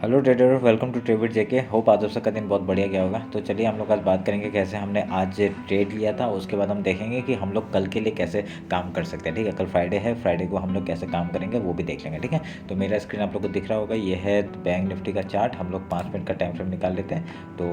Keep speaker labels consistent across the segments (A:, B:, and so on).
A: Hello trader, welcome to ट्रेविड जेके। Hope आज आप सबका दिन बहुत बढ़िया गया होगा। तो चलिए हम लोग आज बात करेंगे कैसे हमने आज ट्रेड लिया था। उसके बाद हम देखेंगे कि हम लोग कल के लिए कैसे काम कर सकते हैं। ठीक है, कल फ्राइडे है, फ्राइडे को हम लोग कैसे काम करेंगे वो भी देख लेंगे। ठीक है, तो मेरा स्क्रीन आप लोग को दिख रहा होगा, ये है बैंक निफ्टी का चार्ट। हम लोग 5 मिनट का टाइम फ्रेम निकाल लेते हैं। तो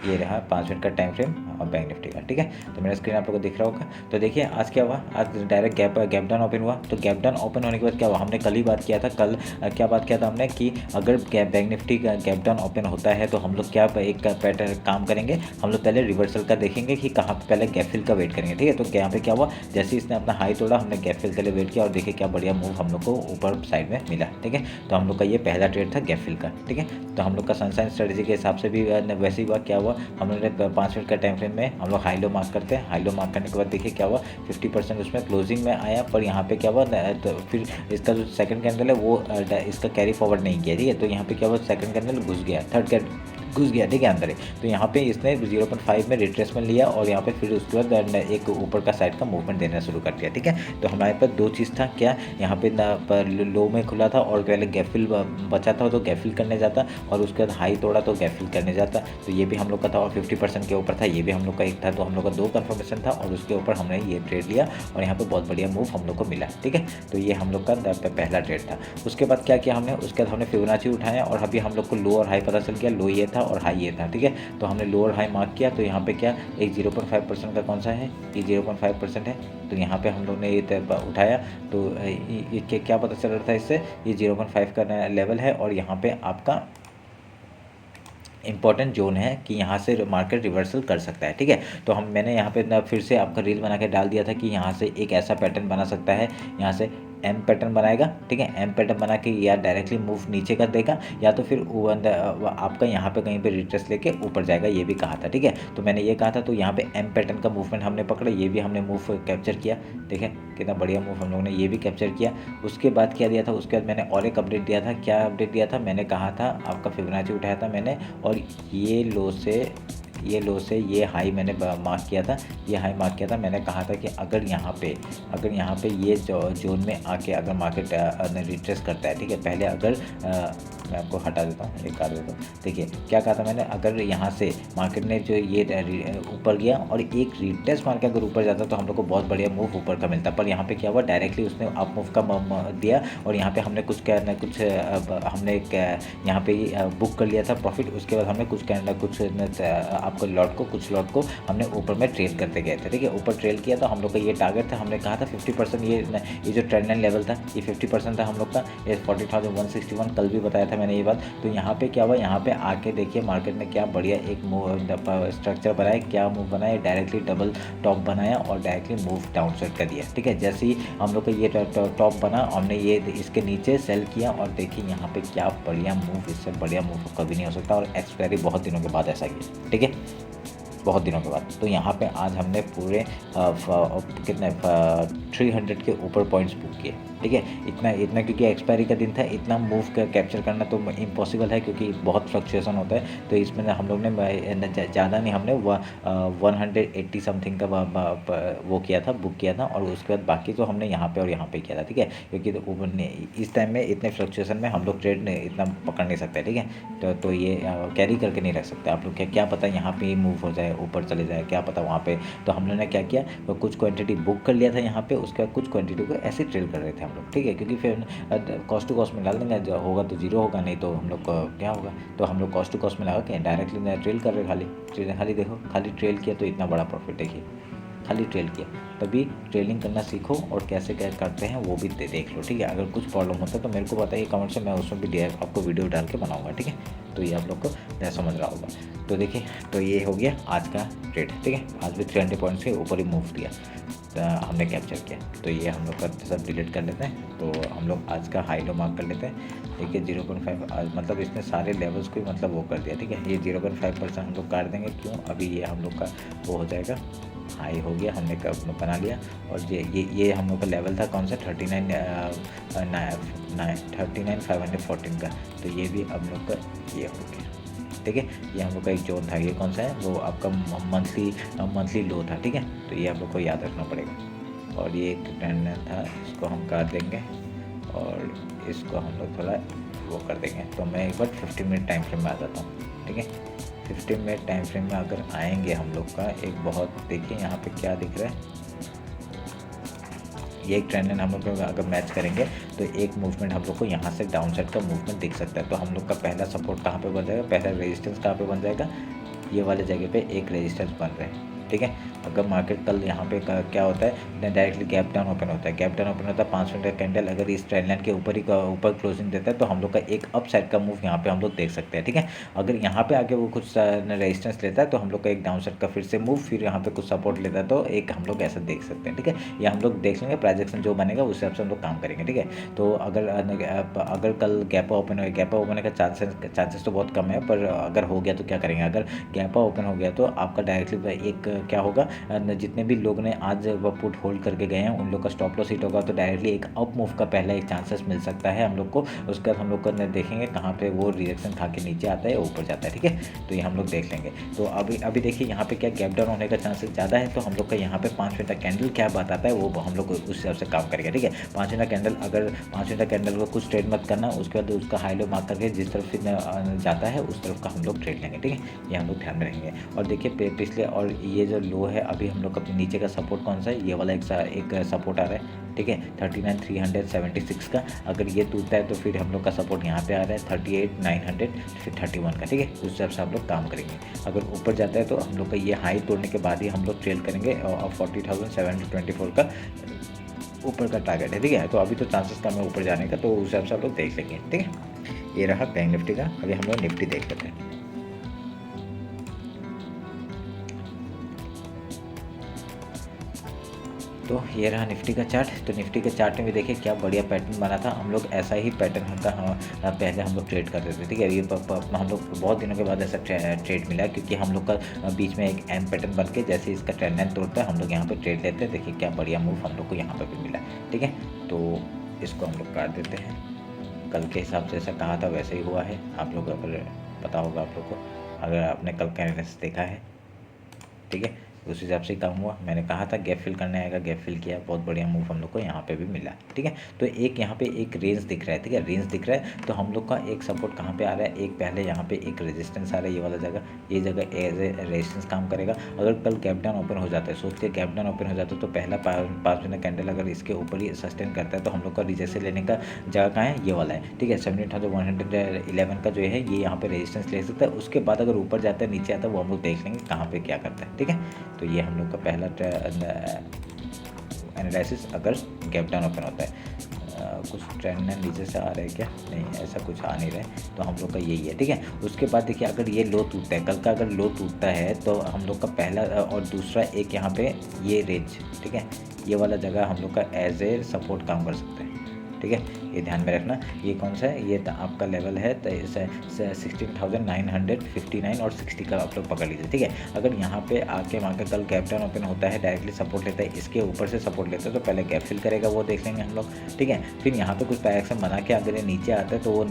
A: ये रहा 5 मिनट का टाइम फ्रेम और बैंक निफ्टी का। ठीक है, तो मेरा स्क्रीन आप लोग को दिख रहा होगा। तो देखिए आज क्या हुआ, आज डायरेक्ट गैप डाउन ओपन हुआ। तो गैप डाउन ओपन होने के बाद क्या हुआ, हमने कल ही बात किया था। कल क्या बात किया था हमने कि अगर बैंक निफ्टी का गैप डाउन ओपन होता है तो हम लोग क्या एक पैटर्न काम करेंगे, हम लोग पहले रिवर्सल का देखेंगे कि कहाँ पे पहले गैप फिल का वेट करेंगे। ठीक है, तो यहाँ पे क्या हुआ, जैसे इसने अपना हाई तोड़ा, हमने गैप फिल के लिए वेट किया और देखिए क्या बढ़िया मूव हम लोग को ऊपर साइड में मिला। ठीक है, तो हम लोग का ये पहला ट्रेड था गैप फिल का। ठीक है, तो हम लोग का सनसाइन स्ट्रेटेजी के हिसाब से भी वैसे ही हुआ। क्या हुआ, हम लोग ने 5 मिनट का टाइम फ्रेम में हम लोग हाई लो मार्क करते हैं। हाई लो मार्क करने के बाद देखिए क्या हुआ, 50% उसमें क्लोजिंग में आया। पर यहाँ पे क्या हुआ, तो फिर इसका जो सेकंड कैंडल है वो इसका कैरी फॉरवर्ड नहीं किया। ठीक है, तो यहाँ पे क्या हुआ, सेकंड कैंडल घुस गया, थर्ड कैंडल घुस गया। ठीक है, अंदर है। तो यहाँ पे इसने 0.5 में रिट्रेसमेंट लिया और यहाँ पे फिर उसके बाद एक ऊपर का साइड का मूवमेंट देना शुरू कर दिया। ठीक है, तो हमारे पास दो चीज़ था, क्या यहाँ पे पर लो में खुला था और पहले गैप फिल बचा था तो गैप फिल करने जाता, और उसके बाद हाई तोड़ा तो गैप फिल करने जाता। तो ये भी हम लोग का था और 50% के ऊपर था, ये भी हम लोग का एक था। तो हम लोग का दो कन्फर्मेशन था और उसके ऊपर हमने ये ट्रेड लिया और यहाँ पे बहुत बढ़िया मूव हम लोग को मिला। ठीक है, तो ये हम लोग का पहला ट्रेड था। उसके बाद क्या किया हमने, उसके बाद हमने फिबोनाची उठाया और अभी हम लोग को लो और हाई पता चल गया। लो ये था और हाई ये था। ठीक है, तो हमने लो और हाई मार्क किया। तो यहाँ पे क्या एक 0.5% का कौन सा है, ये 0.5% है। तो यहाँ पे हम लोग ने ये उठाया। तो ये क्या पता चल रहा था इससे, ये 0.5 का लेवल है और यहाँ पे आपका इंपॉर्टेंट जोन है कि यहाँ से मार्केट रिवर्सल कर सकता है। ठीक है, तो मैंने यहाँ पे फिर से आपका रील बना के डाल दिया था कि यहाँ से एक ऐसा पैटर्न बना सकता है, यहाँ से एम पैटर्न बनाएगा। ठीक है, एम पैटर्न बना के या डायरेक्टली मूव नीचे कर देगा या तो फिर आपका यहाँ पे कहीं पे रिट्रेस लेके ऊपर जाएगा, ये भी कहा था। ठीक है, तो मैंने ये कहा था। तो यहाँ पे एम पैटर्न का मूवमेंट हमने पकड़ा, ये भी हमने मूव कैप्चर किया। देखें कितना बढ़िया मूव हम लोगों ने ये भी कैप्चर किया। उसके बाद क्या दिया था, उसके बाद मैंने और एक अपडेट दिया था। क्या अपडेट दिया था, मैंने कहा था आपका फिबोनाची उठाया था मैंने, और ये लो से ये हाई मैंने मार्क किया था। ये हाई मार्क किया था, मैंने कहा था कि अगर यहाँ पे ये जोन में आके अगर मार्केट रिट्रेस करता है। ठीक है, पहले अगर मैं आपको हटा देता हूँ, एक काट देता हूँ। देखिए क्या कहा था मैंने, अगर यहाँ से मार्केट ने जो ये ऊपर गया और एक रिट्रेस मार के अगर ऊपर जाता तो हम लोग को बहुत बढ़िया मूव ऊपर का मिलता। पर यहाँ पे क्या हुआ, डायरेक्टली उसने अप मूव का दिया और यहाँ पे हमने हमने यहाँ पे बुक कर लिया था प्रॉफिट। उसके बाद हमने कुछ आपको कुछ लॉट को हमने ऊपर में ट्रेल करते गए थे। ठीक है, ऊपर ट्रेल किया तो हम लोग का ये टारगेट था, हमने कहा था 50%। ये जो ट्रेंड लाइन लेवल था ये 50% था हम लोग का, ये 40,161 कल भी बताया था मैंने ये बात। तो यहाँ पे क्या हुआ, यहाँ पे आके देखिए मार्केट ने क्या बढ़िया एक स्ट्रक्चर बनाया, क्या मूव बनाया, डायरेक्टली डबल टॉप बनाया और डायरेक्टली मूव डाउन साइड कर दिया। ठीक है, जैसे ही हम लोग का ये टॉप बना, हमने ये इसके नीचे सेल किया और देखिए यहाँ पे क्या बढ़िया मूव, इससे बढ़िया मूव कभी नहीं हो सकता। और एक्सपायरी बहुत दिनों के बाद ऐसा किया। ठीक है, बहुत दिनों के बाद। तो यहाँ पे आज हमने पूरे कितने 300 के ऊपर पॉइंट्स बुक किए। ठीक है, इतना क्योंकि एक्सपायरी का दिन था, इतना मूव कैप्चर करना तो इम्पॉसिबल है क्योंकि बहुत फ्लक्चुएसन होता है। तो इसमें हम लोग ने ज़्यादा नहीं, हमने 180 समथिंग का वो किया था, बुक किया था। और उसके बाद बाकी तो हमने यहाँ पे और यहाँ पे किया था। ठीक है, क्योंकि इस टाइम में इतने फ्लक्चुएसन में हम लोग ट्रेड इतना पकड़ नहीं सकते। ठीक है, तो ये कैरी करके नहीं रख सकते आप लोग। क्या पता यहाँ पे मूव हो जाए, ऊपर चले जाए, क्या पता वहाँ पे। तो हम लोगों ने क्या किया, वो कुछ क्वांटिटी बुक कर लिया था यहाँ पे, उसके बाद कुछ क्वांटिटी को ऐसे ट्रेल कर रहे थे हम लोग। ठीक है, क्योंकि फिर कॉस्ट टू कॉस्ट में डाल देंगे, जो होगा तो जीरो होगा, नहीं तो हम लोग क्या होगा। तो हम लोग कॉस्ट टू कॉस्ट में लगा के डायरेक्टली ट्रेल कर रहे, खाली देखो, खाली ट्रेल किया तो इतना बड़ा प्रॉफिट। देखिए खाली ट्रेल किया, तभी ट्रेलिंग करना सीखो और कैसे क्या करते हैं वो भी देख लो। ठीक है, अगर कुछ प्रॉब्लम होता है तो मेरे को बताइए कमेंट से, मैं उसमें भी आपको वीडियो डाल के बनाऊंगा। ठीक है, तो ये आप लोग को मैं समझ रहा होगा। तो देखिए, तो ये हो गया आज का ट्रेड। ठीक है, आज भी 300 पॉइंट्स के ऊपर ही मूव दिया, हमने कैप्चर किया। तो ये हम लोग का सब डिलीट कर लेते हैं। तो हम लोग आज का हाई लो मार्क कर लेते हैं। देखिए 0.5 मतलब इसने सारे लेवल्स को मतलब वो कर दिया। ठीक है, ये 0.5% हम लोग काट देंगे, क्यों, अभी ये हम लोग का वो हो जाएगा, हाई हो गया, हमने बना लिया। और ये हम लोग का लेवल था कौन सा, 39,514 का। तो ये भी हम लोग का ये हो गया। ठीक है, ये हम लोग का एक जोन था, ये कौन सा है, वो आपका मंथली लो था। ठीक है, तो ये आप लोग को याद रखना पड़ेगा। और ये एक ट्रेंड था, इसको हम काट देंगे और इसको हम लोग थोड़ा वो कर देंगे। तो मैं एक बार 15 मिनट टाइम फ्रेम में आ जाता हूँ, ठीक है। 15 मिनट टाइम फ्रेम में अगर आएंगे हम लोग का एक बहुत, देखिए यहाँ पे क्या दिख रहा है, ये एक ट्रेंड लाइन हम लोग अगर मैच करेंगे तो एक मूवमेंट हम लोग को यहाँ से डाउन साइड का मूवमेंट दिख सकता है। तो हम लोग का पहला सपोर्ट कहाँ पे बन जाएगा, पहला रेजिस्टेंस कहाँ पे बन जाएगा, ये वाले जगह पे एक रेजिस्टेंस बन रहा है, ठीक है। अगर मार्केट कल यहाँ पे क्या होता है, डायरेक्टली गैप डाउन ओपन होता है, गैप डाउन ओपन होता है 5 मिनट का कैंडल अगर इस ट्रेंड लाइन के ऊपर ही ऊपर क्लोजिंग देता है तो हम लोग का एक अप साइड का मूव यहाँ पे हम लोग देख सकते हैं, ठीक है। अगर यहाँ पे आके वो कुछ रेजिस्टेंस लेता है तो हम लोग का एक डाउन साइड का फिर से मूव, फिर यहाँ पे कुछ सपोर्ट लेता है तो एक हम लोग ऐसा देख सकते हैं, ठीक है। ये हम लोग देख लेंगे, प्राइजेक्शन जो बनेगा उस हिसाब से हम लोग काम करेंगे, ठीक है। तो अगर कल गैप ओपन हो, गैप ओपन का चांसेस तो बहुत कम है, पर अगर हो गया तो क्या करेंगे, अगर गैप ओपन हो गया तो आपका डायरेक्टली एक क्या होगा, जितने भी लोग ने आज वो पुट होल्ड करके गए हैं उन लोग का स्टॉप लॉस हिट होगा, तो डायरेक्टली एक अप मूव का पहला एक चांसेस मिल सकता है हम लोग को। उसके बाद हम लोग को देखेंगे कहाँ पे वो रिएक्शन खा के नीचे आता है ऊपर जाता है, ठीक है। तो ये हम लोग देख लेंगे। तो अभी देखिए यहाँ पे क्या गैप डाउन होने का चांसेस ज़्यादा है, तो हम लोग का यहाँ पे 5 मिनट का कैंडल क्या बताता है वो हम लोग उस हिसाब से काम करेंगे, ठीक है। 5 मिनट का कैंडल, अगर 5 मिनट का कैंडल को कुछ ट्रेड मत करना, उसके बाद उसका हाई लो मार्क करके जिस तरफ से जाता है उस तरफ का हम लोग ट्रेड लेंगे, ठीक है। ये हम लोग ध्यान में रखेंगे। और देखिए पिछले, और ये जो लो है अभी हम लोग का नीचे का सपोर्ट कौन सा है, ये वाला एक सपोर्ट आ रहा है, ठीक है, 39,376 का। अगर ये टूटता है तो फिर हम लोग का सपोर्ट यहाँ पे आ रहा है 38,900, फिर 31 का, ठीक है। उस हिसाब से हम लोग काम करेंगे। अगर ऊपर जाता है तो हम लोग का ये हाई तोड़ने के बाद ही हम लोग ट्रेल करेंगे, और 40,724 का ऊपर का टारगेट है, ठीक है। तो अभी तो चांसेस कम है ऊपर जाने का, तो उस हिसाब से हम लोग देख लेंगे, ठीक है। ये रहा बैंक निफ्टी का। अभी हम लोग निफ्टी देख लेते हैं। तो ये रहा निफ्टी का चार्ट। तो निफ्टी के चार्ट में भी देखिए क्या बढ़िया पैटर्न बना था। हम लोग ऐसा ही पैटर्न का पहले हम लोग ट्रेड करते थे, ठीक है। ये हम लोग बहुत दिनों के बाद ऐसा ट्रेड मिला, क्योंकि हम लोग का बीच में एक एम पैटर्न बन के जैसे इसका ट्रेंड लाइन तोड़ता है हम लोग यहाँ पे ट्रेड लेते हैं। देखिए क्या बढ़िया मूव हम लोग को यहाँ पर भी मिला, ठीक है। तो इसको हम लोग काट देते हैं। कल के हिसाब से ऐसा कहा था वैसे ही हुआ है। आप लोग अगर पता होगा आप लोग को, अगर आपने कल का एनालिसिस देखा है, ठीक है, उस हिसाब से काम हुआ। मैंने कहा था गैप फिल करने आएगा, गैप फिल किया, बहुत बढ़िया मूव हम लोग को यहाँ पे भी मिला, ठीक है। तो एक यहाँ पे एक रेंज दिख रहा है, ठीक है, रेंज दिख रहा है। तो हम लोग का एक सपोर्ट कहाँ पे आ रहा है, एक पहले यहाँ पे एक रेजिस्टेंस आ रहा है, ये वाला जगह, ये जगह एज ए रेजिस्टेंस काम करेगा। अगर कल गैप डाउन ओपन हो जाता है, सोचते गैप डाउन ओपन हो जाता है तो पहला 5 मिनट कैंडल अगर इसके ऊपर ही सस्टेन करता है तो हम लोग का रिजेक्शन लेने का जगह कहाँ है, ये वाला है, ठीक है। 17,111 का जो है ये यहाँ पे रेजिस्टेंस ले सकता है। उसके बाद अगर ऊपर जाता है नीचे आता है वो हम लोग देख लेंगे कहाँ पे क्या करता है, ठीक है। तो ये हम लोग का पहला एनालिसिस अगर गैप डाउन ओपन होता है। कुछ ट्रेंड लाइन नीचे से आ रहा है क्या, नहीं ऐसा कुछ आ नहीं रहा है, तो हम लोग का यही है, ठीक है। उसके बाद देखिए अगर ये लो टूटता है, कल का अगर लो टूटता है तो हम लोग का पहला और दूसरा एक यहाँ पे ये रेंज, ठीक है, ये वाला जगह हम लोग का एज ए सपोर्ट काम कर सकते हैं, ठीक है। ये ध्यान में रखना। ये कौन सा है, ये आपका लेवल है 16,959 और 60 का आप लोग पकड़ लीजिए, ठीक है। अगर यहाँ पे आके वहाँ का कल गैप डाउन ओपन होता है, डायरेक्टली सपोर्ट लेता है, इसके ऊपर से सपोर्ट लेता है तो पहले गैप फिल करेगा, वो देख लेंगे हम लोग, ठीक है। फिर यहाँ पे कुछ डायरेक्शन बना के अगर ये नीचे आता है तो वो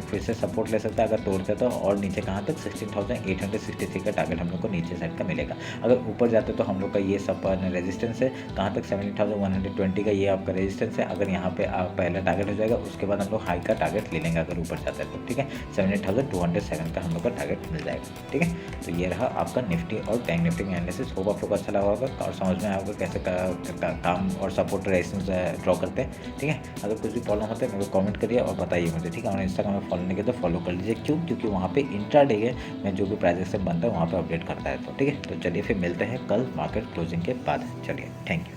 A: फिर से सपोर्ट ले सकता है, अगर तोड़ते तो, और नीचे कहाँ तक 16,863 का टारगेट हम लोग को नीचे साइड का मिलेगा। अगर ऊपर जाते तो हम लोग का ये सब रेजिस्टेंस है, कहाँ तक 17,120 का ये आपका रेजिस्टेंस है। अगर यहाँ पे पहला टारगेट हो जाएगा उसके बाद हम लोग हाई का टारगेट ले लेंगे अगर ऊपर जाता है तो, ठीक है। 78,207 का हम लोग का टारगेट मिल जाएगा, ठीक है। तो ये रहा आपका निफ्टी और बैंक निफ्टी का एनालिसिस। होप आप लोग को अच्छा लगा होगा और समझ में आएगा कैसे काम और सपोर्ट रेजिस्टेंस ड्रॉ करते हैं, ठीक है। अगर कुछ भी प्रॉब्लम होता है मेरे को कमेंट करिए और बताइए मुझे, ठीक है। और इंस्टाग्राम में फॉलो नहीं किया तो फॉलो कर लीजिए, क्योंकि वहाँ पे इंट्राडे में जो भी प्राइजेस बनता है वहाँ पर अपडेट करता है, तो ठीक है। तो चलिए फिर मिलते हैं कल मार्केट क्लोजिंग के बाद। चलिए, थैंक यू।